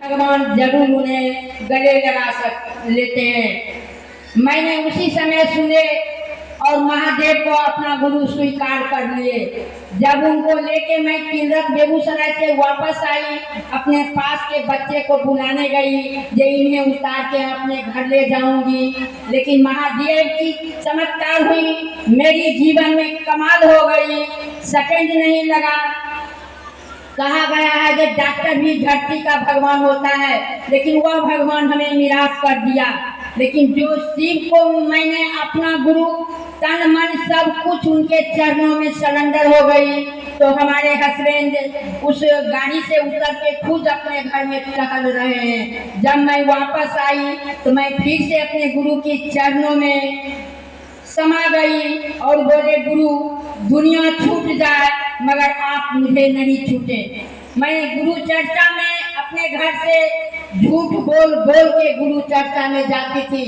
भगवान जरूर उन्हें गले लगा लेते हैं। मैंने उसी समय सुने और महादेव को अपना गुरु स्वीकार कर लिए। जब उनको लेके मैं किलरत बेगूसराय से वापस आई, अपने पास के बच्चे को बुलाने गई जो इन्हें उतार के अपने घर ले जाऊंगी, लेकिन महादेव की चमत्कार हुई, मेरी जीवन में कमाल हो गई। सेकंड नहीं लगा। कहा गया है कि डॉक्टर भी धरती का भगवान होता है, लेकिन वह भगवान हमें निराश कर दिया। लेकिन जो शिव को मैंने अपना गुरु तन मन सब कुछ उनके चरणों में सरेंडर हो गई, तो हमारे हस्बैंड उस गाड़ी से उतर के खुद अपने घर में टहल रहे हैं। जब मैं वापस आई तो मैं फिर से अपने गुरु के चरणों में समा गई और बोले, गुरु दुनिया छूट जाए मगर आप मुझे नहीं छूटे। मैं गुरु चर्चा में अपने घर से झूठ बोल बोल के गुरु चर्चा में जाती थी।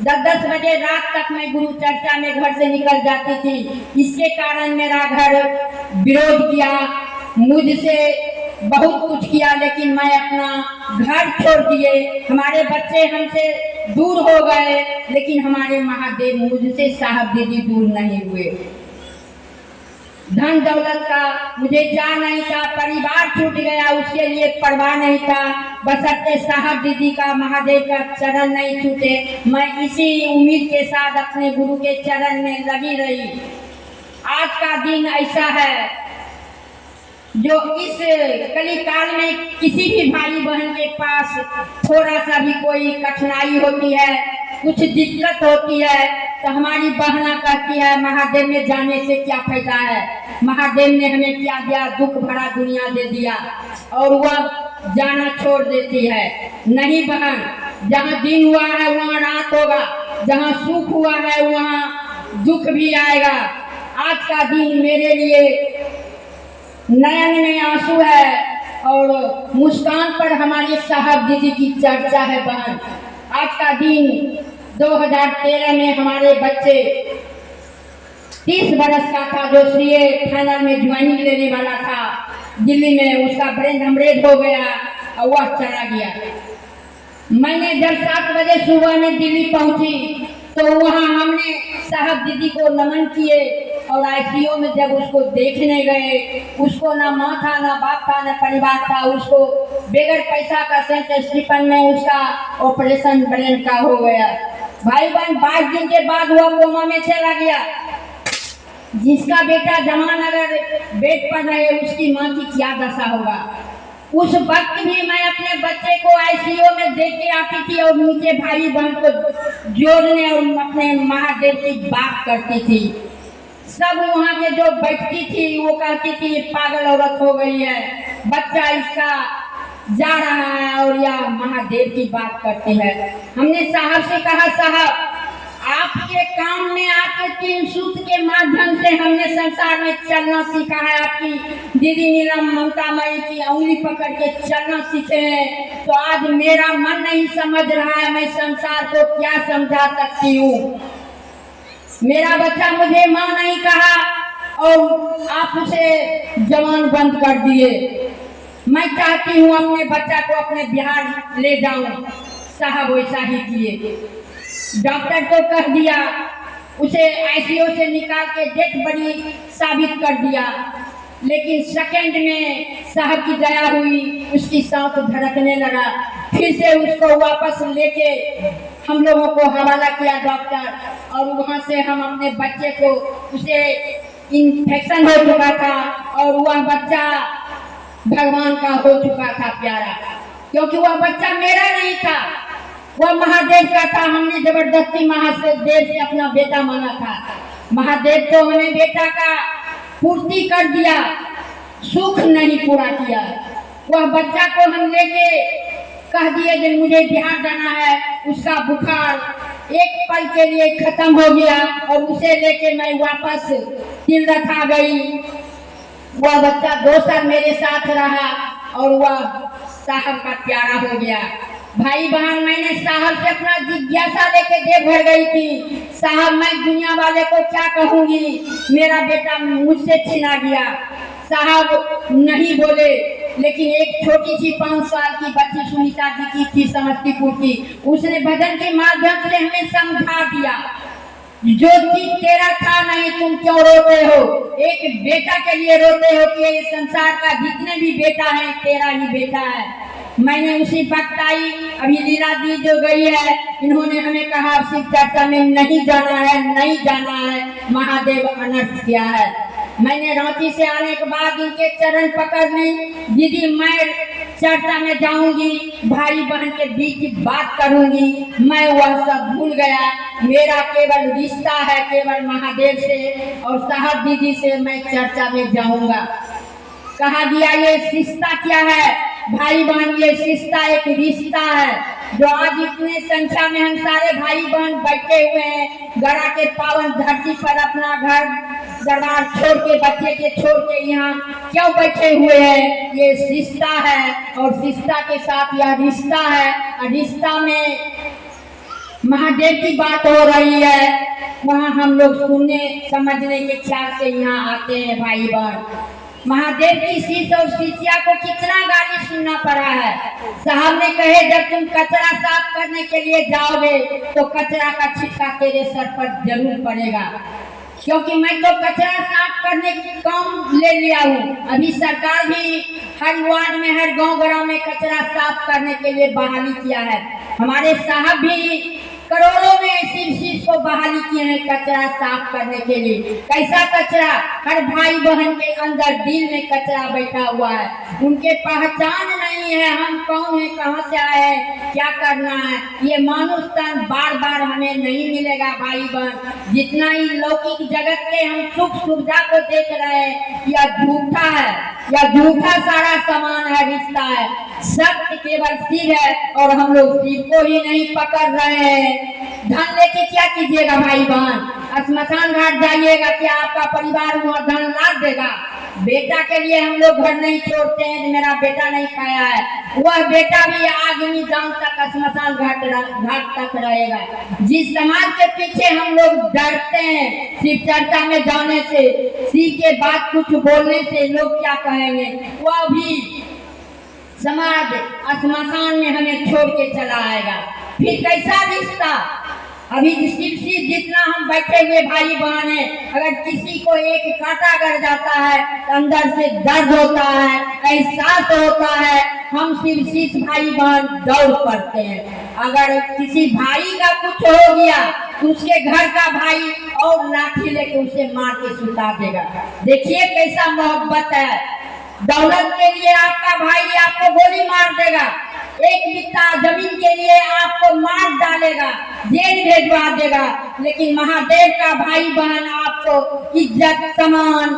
10-10 बजे रात तक मैं गुरु चर्चा में घर से निकल जाती थी। इसके कारण मेरा घर विरोध किया, मुझसे बहुत कुछ किया, लेकिन मैं अपना घर छोड़ दिए। हमारे बच्चे हमसे दूर हो गए, लेकिन हमारे महादेव मुझसे साहब दीदी दूर नहीं हुए। धन दौलत का मुझे जा नहीं था, परिवार छूट गया उसके लिए परवाह नहीं था, बशर्ते साहब दीदी का महादेव का चरण नहीं छूटे। मैं इसी उम्मीद के साथ अपने गुरु के चरण में लगी रही। आज का दिन ऐसा है जो इस कलिकाल में किसी भी भाई बहन के पास थोड़ा सा भी कोई कठिनाई होती है, कुछ दिक्कत होती है, तो हमारी बहना कहती है महादेव में जाने से क्या फायदा है, महादेव ने हमें क्या दिया, दुख भरा दुनिया दे दिया, और वह जाना छोड़ देती है। नहीं बहन, जहाँ दिन हुआ है वहाँ रात होगा, जहाँ सुख हुआ है वहाँ दुख भी आएगा। आज का दिन मेरे लिए नयन में आंसू है और मुस्कान पर हमारी साहब दीदी की चर्चा है बहन। आज का दिन 2013 में हमारे बच्चे 30 बरस का था, जो सीए फाइनल में ज्वाइनिंग लेने वाला था दिल्ली में, उसका ब्रेन हेमरेज हो गया और वह चला गया। मैंने जब 7 बजे सुबह में दिल्ली पहुंची तो वहाँ हमने साहब दीदी को नमन किए और आईसीयू में जब उसको देखने गए, उसको ना माँ था, ना बाप था, ना परिवार था, उसको बगैर पैसा का सेंट स्टीफन में उसका ऑपरेशन ब्रेन का हो गया। भाई बहन, 22 दिन के बाद वह कोमा में चला गया। जिसका बेटा जवान अगर बेड पर रहे उसकी माँ की क्या दशा होगा। उस वक्त भी मैं अपने बच्चे को आईसीयू में देख के आती थी और नीचे भाई बहन को जोड़ने और अपने महादेव की बात करती थी। सब वहाँ के जो बैठती थी वो कहती थी पागल औरत हो गई है, बच्चा इसका जा रहा है और या महादेव की बात करती है। हमने साहब से कहा, साहब आपके काम में आपके 3 सूत्र के माध्यम से हमने संसार में चलना सीखा है। आपकी दीदी नीलम ममता मई की उंगली पकड़ के चलना सीखे हैं, तो आज मेरा मन नहीं समझ रहा है मैं संसार को क्या समझा सकती हूँ। मेरा बच्चा मुझे माँ नहीं कहा और आप उसे जवान बंद कर दिए। मैं चाहती हूँ अपने बच्चा को अपने बिहार ले जाऊं। साहब वैसा ही किए। डॉक्टर को कह दिया, उसे आईसीयू से निकाल के डेथ बड़ी साबित कर दिया, लेकिन सेकंड में साहब की दया हुई, उसकी सांस धड़कने लगा। फिर से उसको वापस लेके हम लोगों को हवाला किया डॉक्टर, और वहाँ से हम अपने बच्चे को, उसे इन्फेक्शन हो चुका था और वह बच्चा भगवान का हो चुका था प्यारा, क्योंकि वह बच्चा मेरा नहीं था, वह महादेव का था। हमने जबरदस्ती महादेव से अपना बेटा मांगा था। महादेव तो हमें बेटा का पूर्ति कर दिया, सुख नहीं पूरा किया। वह बच्चा को हम लेके कह दिए कि मुझे बिहार जाना है, उसका बुखार एक पल के लिए खत्म हो गया और उसे लेके मैं वापस तिलरत आ गई। वह बच्चा 2 साल मेरे साथ रहा और वह साहब का प्यारा हो गया। भाई बहन, मैंने साहब से अपना जिज्ञासा लेके देवघर गई थी। साहब मैं दुनिया वाले को क्या कहूँगी, मेरा बेटा मुझसे छिना गया। साहब नहीं बोले, लेकिन एक छोटी सी 5 साल की बच्ची सुनीता जी की थी समस्तीपुर की, उसने भजन के माध्यम से हमें समझा दिया, जो चीज तेरा था नहीं तुम क्यों रोते हो, एक बेटा के लिए रोते हो कि ये संसार का जितने भी बेटा है तेरा ही बेटा है। मैंने उसी वक्त आई, अभी लीला दी जो गई है, इन्होंने हमें कहा शिव चर्चा में नहीं जाना है, नहीं जाना है, महादेव अनर्थ किया है। मैंने रांची से आने के बाद इनके चरण पकड़ ली, दीदी मैं चर्चा में जाऊंगी, भाई बहन के बीच बात करूंगी, मैं वह सब भूल गया, मेरा केवल रिश्ता है केवल महादेव से और साहब दीदी से मैं चर्चा में जाऊंगा। कहा गया ये रिश्ता क्या है भाई बहन, ये रिश्ता एक रिश्ता है जो आज इतने संख्या में हम सारे भाई बहन बैठे हुए हैं, गरा के पावन धरती पर अपना घर दरबार छोड़ के बच्चे के छोड़ के यहाँ क्यों बैठे हुए हैं, ये रिश्ता है और रिश्ता के साथ यह रिश्ता है, रिश्ता में महादेव की बात हो रही है, वहाँ हम लोग सुनने समझने के ख्याल से यहाँ आते हैं भाई बहन। महादेव की शिष्य और शिष्या को कितना गाली सुनना पड़ा है। साहब ने कहे जब तुम कचरा साफ करने के लिए जाओगे तो कचरा का छिटका तेरे सर पर जरूर पड़ेगा, क्योंकि मैं तो कचरा साफ करने की काम ले लिया हूँ। अभी सरकार भी हर वार्ड में हर गांव गांव में कचरा साफ करने के लिए बहाली किया है। हमारे साहब भी करोड़ों में शिव को बहाली किए हैं कचरा साफ करने के लिए। कैसा कचरा, हर भाई बहन के अंदर दिल में कचरा बैठा हुआ है, उनके पहचान नहीं है, हम कौन है, कहाँ से आए हैं, क्या करना है। ये मानुष तन बार बार हमें नहीं मिलेगा भाई बहन। जितना ही लौकिक जगत के हम सुख सुविधा को देख रहे हैं यह झूठा है, यह झूठा सारा सामान है, रिश्ता है। सत्य केवल शिव है और हम लोग शिव को ही नहीं पकड़ रहे हैं। धन लेके क्या कीजिएगा भाई बहन, श्मशान घाट जाइएगा, क्या आपका परिवार वहाँ धन लाद देगा। बेटा के लिए हम लोग घर नहीं छोड़ते हैं, मेरा बेटा नहीं खाया है, वह बेटा भी आदमी जान तक श्मशान घाट तक रहेगा। जिस समाज के पीछे हम लोग डरते हैं शिव चर्चा में जाने से, शिव के बाद कुछ बोलने से लोग क्या कहेंगे, वह भी समाज श्मशान में हमें छोड़ के चला आएगा। फिर कैसा रिश्ता। अभी शिव जितना हम बैठे हुए भाई बहन हैं, अगर किसी को एक कांटा गड़ जाता है तो अंदर से दर्द होता है, एहसास होता है, हम शिव भाई बहन दौड़ पड़ते हैं। अगर किसी भाई का कुछ हो गया तो उसके घर का भाई और लाठी लेके उसे मार के सुता देगा। देखिए कैसा मोहब्बत है। दौलत के लिए आपका भाई आपको गोली मार देगा, एक बित्ता जमीन के लिए आपको मार डालेगा, जेल भेजवा देगा, लेकिन महादेव का भाई बहन आपको इज्जत सम्मान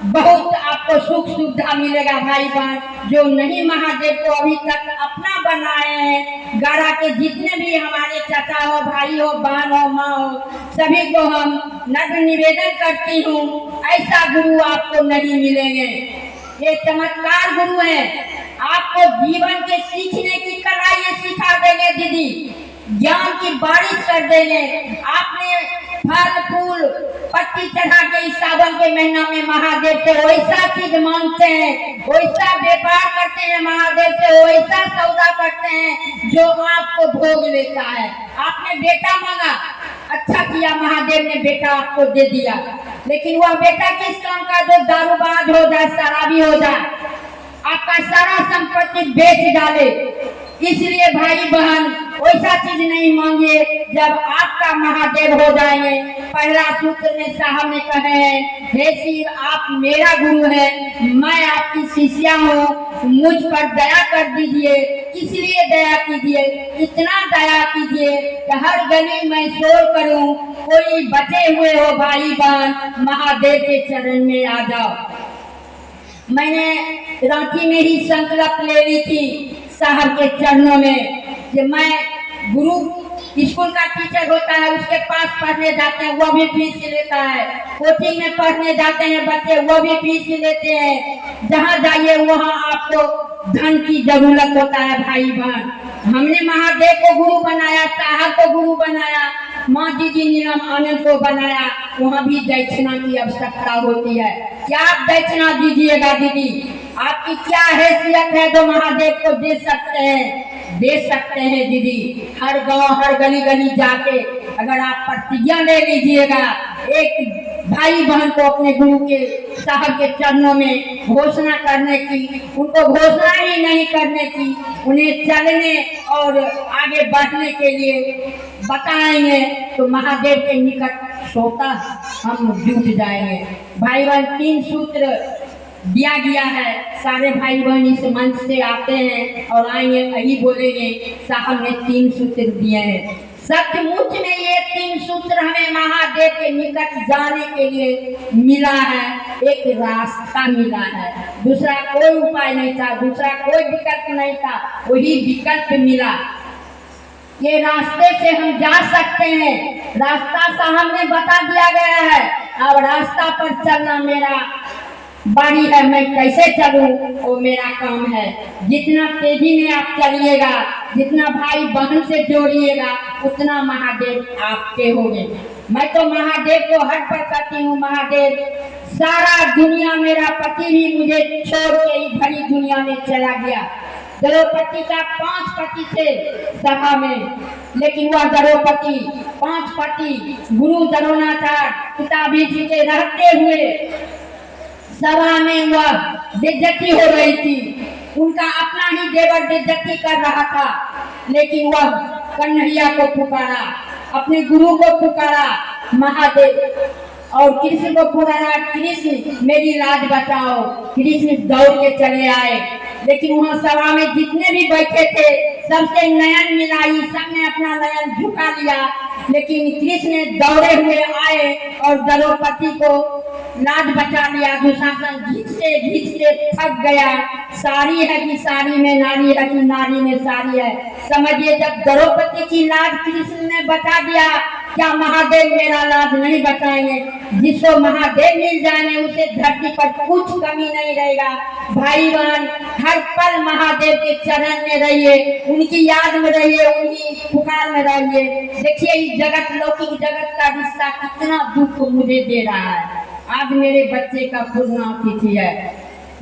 बहुत आपको सुख सुविधा मिलेगा भाई बहन। जो नहीं महादेव को अभी तक अपना बनाए हैं, गारा के जितने भी हमारे चाचा हो, भाई हो, बहन हो, माँ हो, सभी को हम नम्र निवेदन करती हूँ, ऐसा गुरु आपको नहीं मिलेंगे। ये चमत्कार गुरु है, आपको जीवन के सीखने की कला ये सिखा देंगे दीदी, ज्ञान की बारिश कर देंगे। आपने फल फूल पत्ती चढ़ा के इस सावन के महीना में महादेव से वैसा चीज मांगते हैं, वैसा व्यापार करते हैं, महादेव से वैसा सौदा करते हैं जो आपको भोग लेता है। आपने बेटा मांगा, अच्छा किया, महादेव ने बेटा आपको दे दिया, लेकिन वह बेटा किस काम का, जो दारूबाज हो जाए, शराबी हो जाए, आपका सारा संपत्ति बेच डाले। इसलिए भाई बहन वैसा चीज नहीं मांगिए जब आपका महादेव हो जाएंगे। पहला सूत्र में साहब ने कहे हैं, हे शिव आप मेरा गुरु है, मैं आपकी शिष्या हूँ, मुझ पर दया कर दीजिए। इसलिए दया कीजिए, इतना दया कीजिए कि हर गली में शोर करूं, कोई बचे हुए हो भाई बहन महादेव के चरण में आ जाओ। मैंने रांची में ही संकल्प ले ली थी साहब के चरणों में कि मैं गुरु स्कूल का टीचर होता है, उसके पास पढ़ने जाते हैं, वो भी फीस लेता है, कोचिंग में पढ़ने जाते हैं बच्चे, वो भी फीस लेते हैं। जहाँ जाइए वहाँ आपको धन की जरूरत होता है भाई बहन। हमने महादेव को गुरु बनाया, साहब को गुरु बनाया, माँ दीदी नीलम आनंद को बनाया, वहाँ भी दक्षिणा की आवश्यकता होती है। क्या आप दक्षिणा दीजिएगा दीदी? आपकी क्या हैसियत है जो महादेव को दे सकते हैं? दे सकते हैं दीदी, हर गांव हर गली गली जाके अगर आप प्रतिज्ञा ले लीजिएगा, एक भाई बहन को अपने गुरु के साहब के चरणों में घोषणा करने की, उनको घोषणा ही नहीं करने की, उन्हें चलने और आगे बढ़ने के लिए बताएंगे तो महादेव के निकट सोता हम जुट जाएंगे। भाई बहन 3 सूत्र दिया गया है, सारे भाई बहन इस मंच से आते हैं और आएंगे यही बोलेंगे साहब ने 3 सूत्र दिए हैं। सचमुच में ये 3 सूत्र हमें महादेव के निकट जाने के लिए मिला है, एक रास्ता मिला है, दूसरा कोई उपाय नहीं था, दूसरा कोई विकल्प नहीं था, वही विकल्प मिला। ये रास्ते से हम जा सकते हैं, रास्ता साहब ने बता दिया गया है, अब रास्ता पर चलना मेरा बारी है, मैं कैसे चलूं वो मेरा काम है। जितना तेजी में आप चलिएगा, जितना भाई बहन से जोड़िएगा, उतना महादेव आपके होंगे। मैं तो महादेव को हर पर करती हूँ, महादेव सारा दुनिया, मेरा पति भी मुझे छोड़ के ही भरी दुनिया में चला गया। द्रौपदी का 5 पति थे सभा में, लेकिन वह द्रौपदी 5 पति गुरु द्रोणाचार्य पिता भीष्म के रहते हुए सभा में वह बेइज्जती हो रही थी, उनका अपना ही देवर बेइज्जती कर रहा था, लेकिन वह कन्हैया को पुकारा, अपने गुरु को पुकारा महादेव, और कृष्ण को पुकारा, कृष्ण मेरी लाज बचाओ। कृष्ण दौड़ के चले आए, लेकिन वहाँ सभा में जितने भी बैठे थे सबसे नयन मिलाई, सबने अपना नयन झुका लिया, लेकिन कृष्ण दौड़े हुए आए और द्रौपदी को लाज बचा लिया। दुशासन घिसते घिसते थक गया, साड़ी है कि साड़ी में नारी है कि नारी में साड़ी है। समझिए, जब द्रौपदी की लाज कृष्ण ने बचा दिया, क्या महादेव मेरा लाज नहीं बचाएंगे? जिसको महादेव मिल जाएंगे उसे धरती पर कुछ कमी नहीं रहेगा। भाई बहन हर पल महादेव के चरण में रहिए, उनकी याद में रहिए, उनकी पुकार में रहिए। देखिए इस जगत, लौकिक जगत का रिश्ता कितना दुख मुझे दे रहा है। आज मेरे बच्चे का पूर्णिमा तिथि है,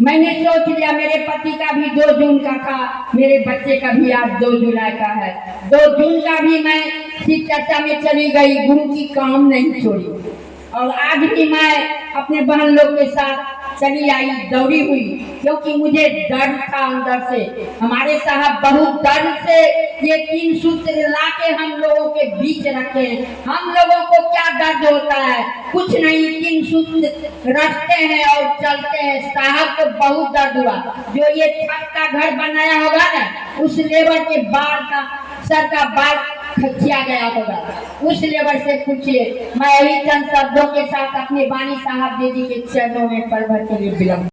मैंने सोच लिया मेरे पति का भी 2 जून का था, मेरे बच्चे का भी आज 2 जुलाई का है। 2 जून का भी मैं शिव चर्चा में चली गई, गुरु की काम नहीं छोड़ी, और आज भी मैं अपने बहन लोग के साथ चली आई, दौड़ी हुई, क्योंकि मुझे डर था अंदर से। हमारे साहब बहुत डर से ये 3 सूत्र लाके हम लोगों के बीच रखे। हम लोगों को क्या दर्द होता है? कुछ नहीं, 3 सूत्र रखते हैं और चलते हैं। साहब को बहुत दर्द हुआ, जो ये छत का घर बनाया होगा ना, उस लेबर के बाल का, सर का बाल खिंचा गया होगा, उस लेबर से पूछिए। मैं यही चंद शब्दों के साथ अपने बानी साहब दीदी के चरणों में पल भर के लिए विलंब